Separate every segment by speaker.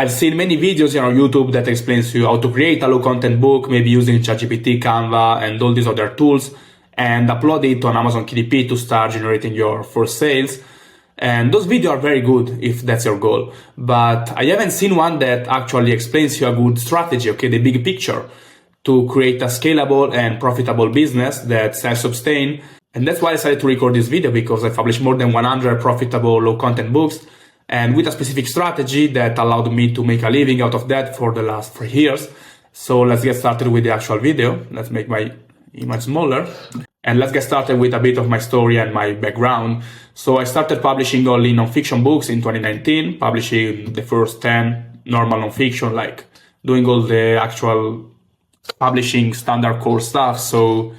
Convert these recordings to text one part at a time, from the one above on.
Speaker 1: I've seen many videos on YouTube that explains to you how to create a low content book, maybe using ChatGPT, Canva, and all these other tools, and upload it on Amazon KDP to start generating your first sales. And those videos are very good if that's your goal. But I haven't seen one that actually explains you a good strategy, okay, the big picture, to create a scalable and profitable business that self-sustain. And that's why I decided to record this video, because I published more than 100 profitable low content books, and with a specific strategy that allowed me to make a living out of that for the last 3 years. So let's get started with the actual video. Let's make my image smaller. And let's get started with a bit of my story and my background. So I started publishing only non-fiction books in 2019, publishing the first 10 normal non-fiction, like doing all the actual publishing standard core stuff. So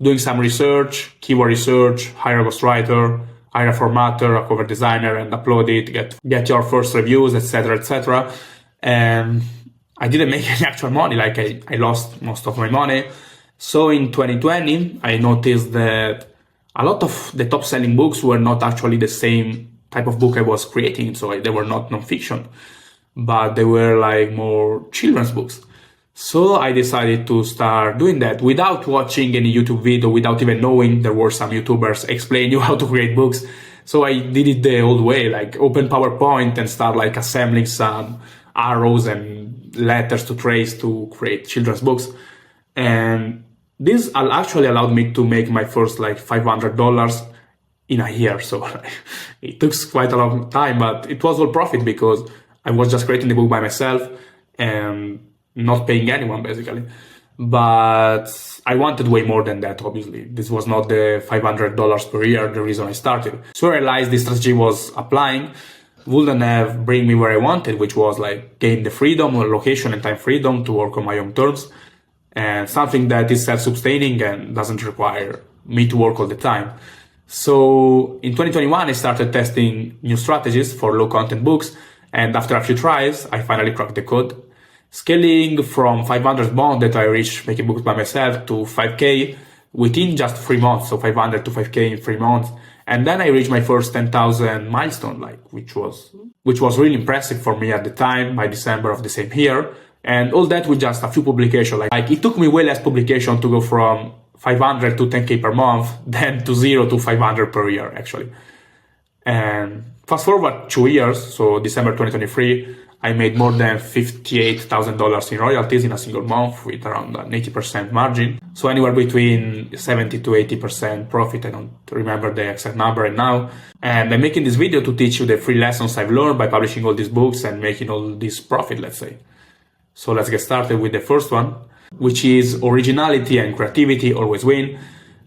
Speaker 1: doing some research, keyword research, hire a ghostwriter, hire a formatter, a cover designer, and upload it, get your first reviews, etc., etc. And I didn't make any actual money, like I lost most of my money. So in 2020, I noticed that a lot of the top selling books were not actually the same type of book I was creating. So they were not non-fiction, but they were like more children's books. So I decided to start doing that without watching any YouTube video, without even knowing there were some YouTubers explaining you how to create books. So I did it the old way, like open PowerPoint and start like assembling some arrows and letters to trace to create children's books. And this actually allowed me to make my first like $500 in a year. So it took quite a long time, but it was all profit because I was just creating the book by myself and not paying anyone basically. But I wanted way more than that, obviously. This was not the $500 per year, the reason I started. So I realized this strategy was applying wouldn't have bring me where I wanted, which was like gain the freedom or location and time freedom to work on my own terms. And something that is self-sustaining and doesn't require me to work all the time. So in 2021, I started testing new strategies for low content books. And after a few tries, I finally cracked the code. Scaling from 500 bond that I reached making books by myself to 5K within just 3 months. So 500 to 5K in 3 months. And then I reached my first 10,000 milestone, which was really impressive for me at the time by December of the same year. And all that with just a few publications. Like it took me way less publication to go from 500 to 10K per month than to 0 to 500 per year, actually. And fast forward 2 years, so December 2023, I made more than $58,000 in royalties in a single month with around an 80% margin. So anywhere between 70 to 80% profit. I don't remember the exact number right now. And I'm making this video to teach you the 3 lessons I've learned by publishing all these books and making all this profit, let's say. So let's get started with the first one, which is originality and creativity always win.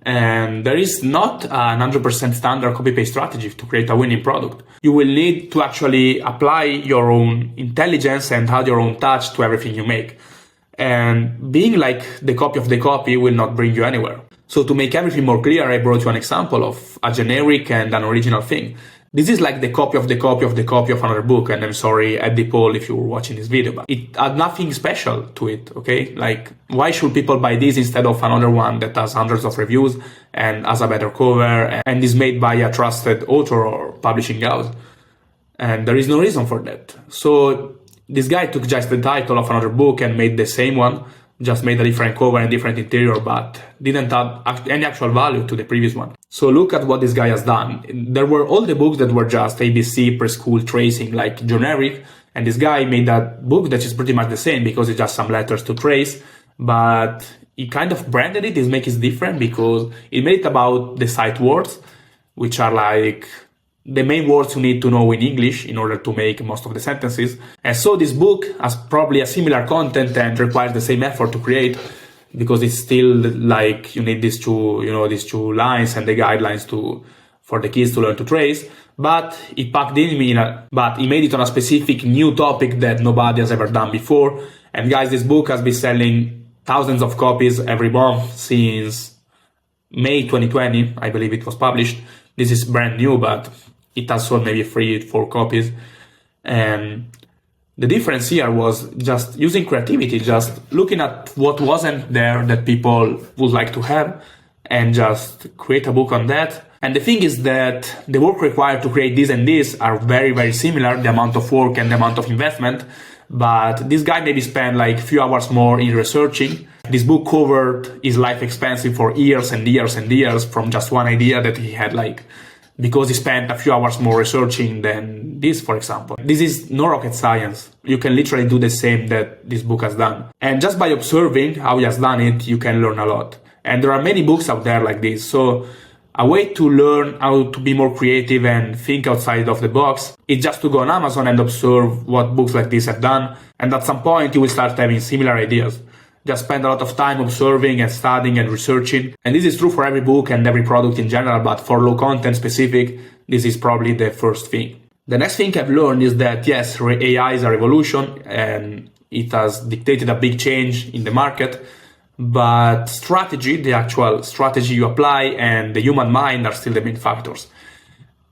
Speaker 1: And there is not a 100% standard copy-paste strategy to create a winning product. You will need to actually apply your own intelligence and add your own touch to everything you make. And being like the copy of the copy will not bring you anywhere. So to make everything more clear, I brought you an example of a generic and an original thing. This is like the copy of the copy of the copy of another book. And I'm sorry, Ed DePaul, if you were watching this video, but it had nothing special to it, okay? Like, why should people buy this instead of another one that has hundreds of reviews and has a better cover and is made by a trusted author or publishing house? And there is no reason for that. So this guy took just the title of another book and made the same one, just made a different cover and different interior, but didn't add any actual value to the previous one. So look at what this guy has done. There were all the books that were just ABC, preschool, tracing, like generic. And this guy made that book that is pretty much the same because it's just some letters to trace. But he kind of branded it, his make is different because it made it about the sight words, which are like the main words you need to know in English in order to make most of the sentences. And so this book has probably a similar content and requires the same effort to create because it's still like you need these two lines and the guidelines for the kids to learn to trace. But he packed but he made it on a specific new topic that nobody has ever done before. And guys, this book has been selling thousands of copies every month since May 2020. I believe it was published. This is brand new, but it has sold maybe 3-4 copies. And the difference here was just using creativity, just looking at what wasn't there that people would like to have and just create a book on that And the thing is that the work required to create this and this are very, very similar, the amount of work and the amount of investment. But this guy maybe spent like a few hours more in researching. This book covered his life expenses for years and years and years from just one idea that he had, like, because he spent a few hours more researching than this, for example. This is no rocket science. You can literally do the same that this book has done. And just by observing how he has done it, you can learn a lot. And there are many books out there like this. So a way to learn how to be more creative and think outside of the box is just to go on Amazon and observe what books like this have done. And at some point, you will start having similar ideas. Just spend a lot of time observing and studying and researching. And this is true for every book and every product in general, but for low content specific, this is probably the first thing. The next thing I've learned is that yes, AI is a revolution and it has dictated a big change in the market. But strategy, the actual strategy you apply, and the human mind are still the main factors.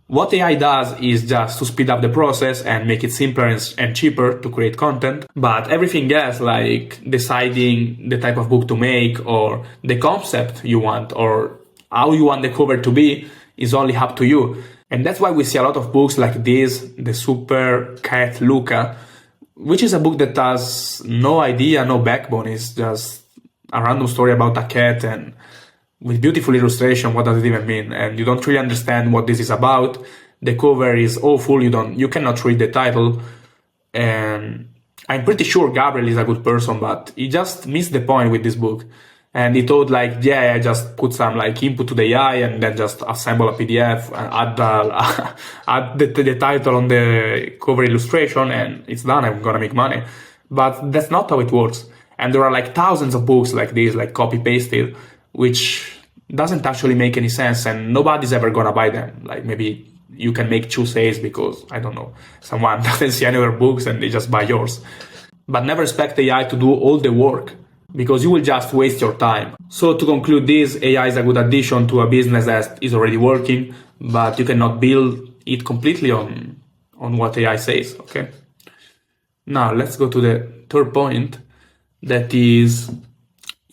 Speaker 1: What AI does is just to speed up the process and make it simpler and cheaper to create content. But everything else, like deciding the type of book to make or the concept you want or how you want the cover to be, is only up to you. And that's why we see a lot of books like this, the Super Cat Luca, which is a book that has no idea, no backbone. It's just a random story about a cat and with beautiful illustration. What does it even mean? And you don't really understand what this is about. The cover is awful. You cannot read the title. And I'm pretty sure Gabriel is a good person, but he just missed the point with this book. And he thought like, yeah, I just put some like input to the AI and then just assemble a PDF and add the title on the cover illustration and it's done. I'm gonna make money. But that's not how it works. And there are like thousands of books like this, like copy-pasted, which doesn't actually make any sense and nobody's ever gonna buy them. Like maybe you can make 2 sales because, I don't know, someone doesn't see any other books and they just buy yours. But never expect AI to do all the work because you will just waste your time. So to conclude this, AI is a good addition to a business that is already working, but you cannot build it completely on what AI says, okay? Now let's go to the third point. That is,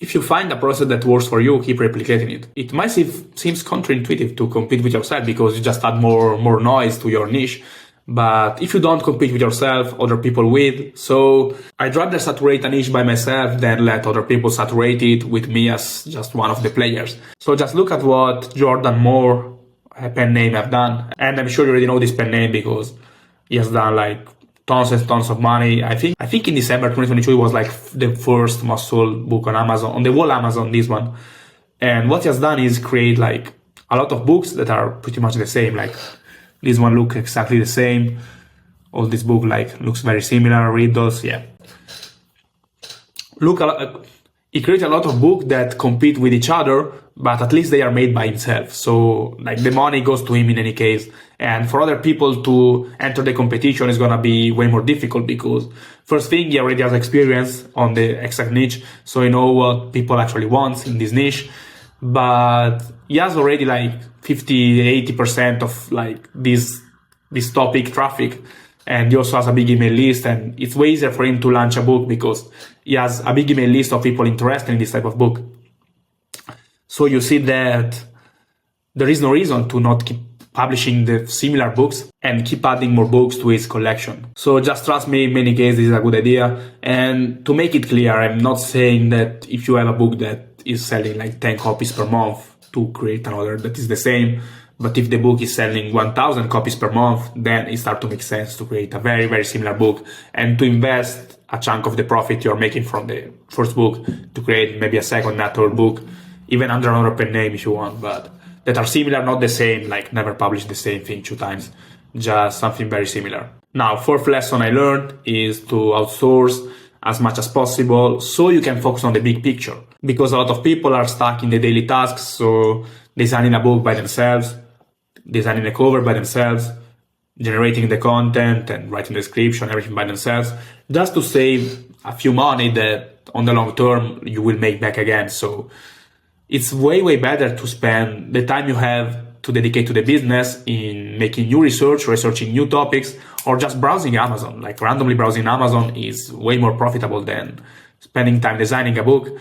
Speaker 1: if you find a process that works for you, keep replicating it. It might seems counterintuitive to compete with yourself because you just add more noise to your niche. But if you don't compete with yourself, other people will. So I'd rather saturate a niche by myself than let other people saturate it with me as just one of the players. So just look at what Jordan Moore, a pen name, have done. And I'm sure you already know this pen name because he has done like tons and tons of money. I think in December 2022 it was like the first most sold book on Amazon, on the whole Amazon, this one. And what he has done is create like a lot of books that are pretty much the same. Like this one looks exactly the same. All this book like looks very similar. Read those, yeah. He created a lot of books that compete with each other, but at least they are made by himself. So like the money goes to him in any case. And for other people to enter the competition is gonna be way more difficult because first thing, he already has experience on the exact niche. So you know what people actually want in this niche. But he has already like 50-80% of like this topic traffic. And he also has a big email list, and it's way easier for him to launch a book because he has a big email list of people interested in this type of book. So you see that there is no reason to not keep publishing the similar books and keep adding more books to his collection. So just trust me, in many cases, this is a good idea. And to make it clear, I'm not saying that if you have a book that is selling like 10 copies per month to create another that is the same. But if the book is selling 1,000 copies per month, then it starts to make sense to create a very, very similar book and to invest a chunk of the profit you're making from the first book to create maybe a second and third book, even under another pen name if you want, but that are similar, not the same, like never publish the same thing 2 times, just something very similar. Now, fourth lesson I learned is to outsource as much as possible so you can focus on the big picture. Because a lot of people are stuck in the daily tasks, so designing a book by themselves, designing a cover by themselves, generating the content and writing the description, everything by themselves, just to save a few money that on the long term you will make back again. So it's way, way better to spend the time you have to dedicate to the business in making new research, researching new topics, or just browsing Amazon. Like randomly browsing Amazon is way more profitable than spending time designing a book.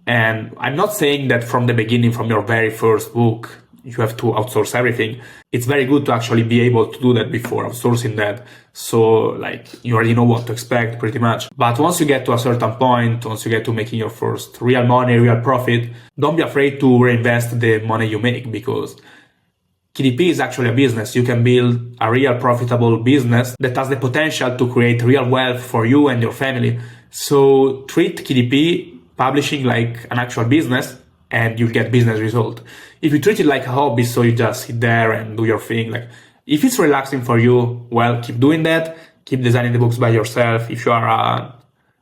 Speaker 1: And I'm not saying that from the beginning, from your very first book, you have to outsource everything. It's very good to actually be able to do that before outsourcing that. So like you already know what to expect pretty much. But once you get to a certain point, once you get to making your first real money, real profit, don't be afraid to reinvest the money you make, because KDP is actually a business. You can build a real profitable business that has the potential to create real wealth for you and your family. So treat KDP publishing like an actual business and you'll get business result. If you treat it like a hobby, so you just sit there and do your thing, like if it's relaxing for you, well, keep doing that. Keep designing the books by yourself. If you are an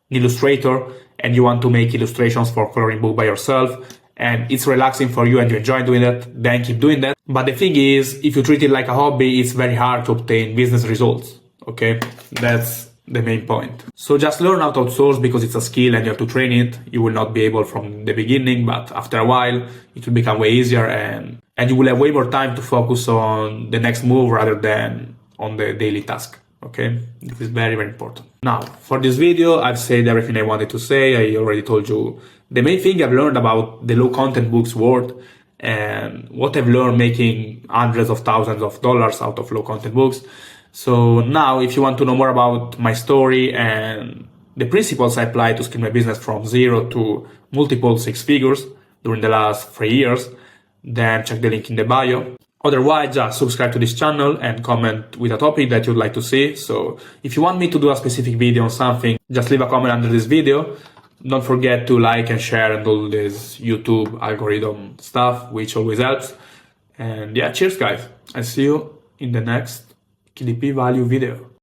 Speaker 1: illustrator and you want to make illustrations for coloring book by yourself, and it's relaxing for you and you enjoy doing that, then keep doing that. But the thing is, if you treat it like a hobby, it's very hard to obtain business results. Okay, that's the main point. So just learn how to outsource, because it's a skill and you have to train it. You will not be able from the beginning, but after a while it will become way easier, and you will have way more time to focus on the next move rather than on the daily task. Okay, this is very, very important. Now, for this video, I've said everything I wanted to say. I already told you the main thing I've learned about the low content books world and what I've learned making hundreds of thousands of dollars out of low content books. So now, if you want to know more about my story and the principles I applied to scale my business from 0 to multiple 6 figures during the last 3 years, then check the link in the bio. Otherwise, just subscribe to this channel and comment with a topic that you'd like to see. So if you want me to do a specific video on something, just leave a comment under this video. Don't forget to like and share and all this YouTube algorithm stuff, which always helps. And yeah, cheers guys. I'll see you in the next KDP value video.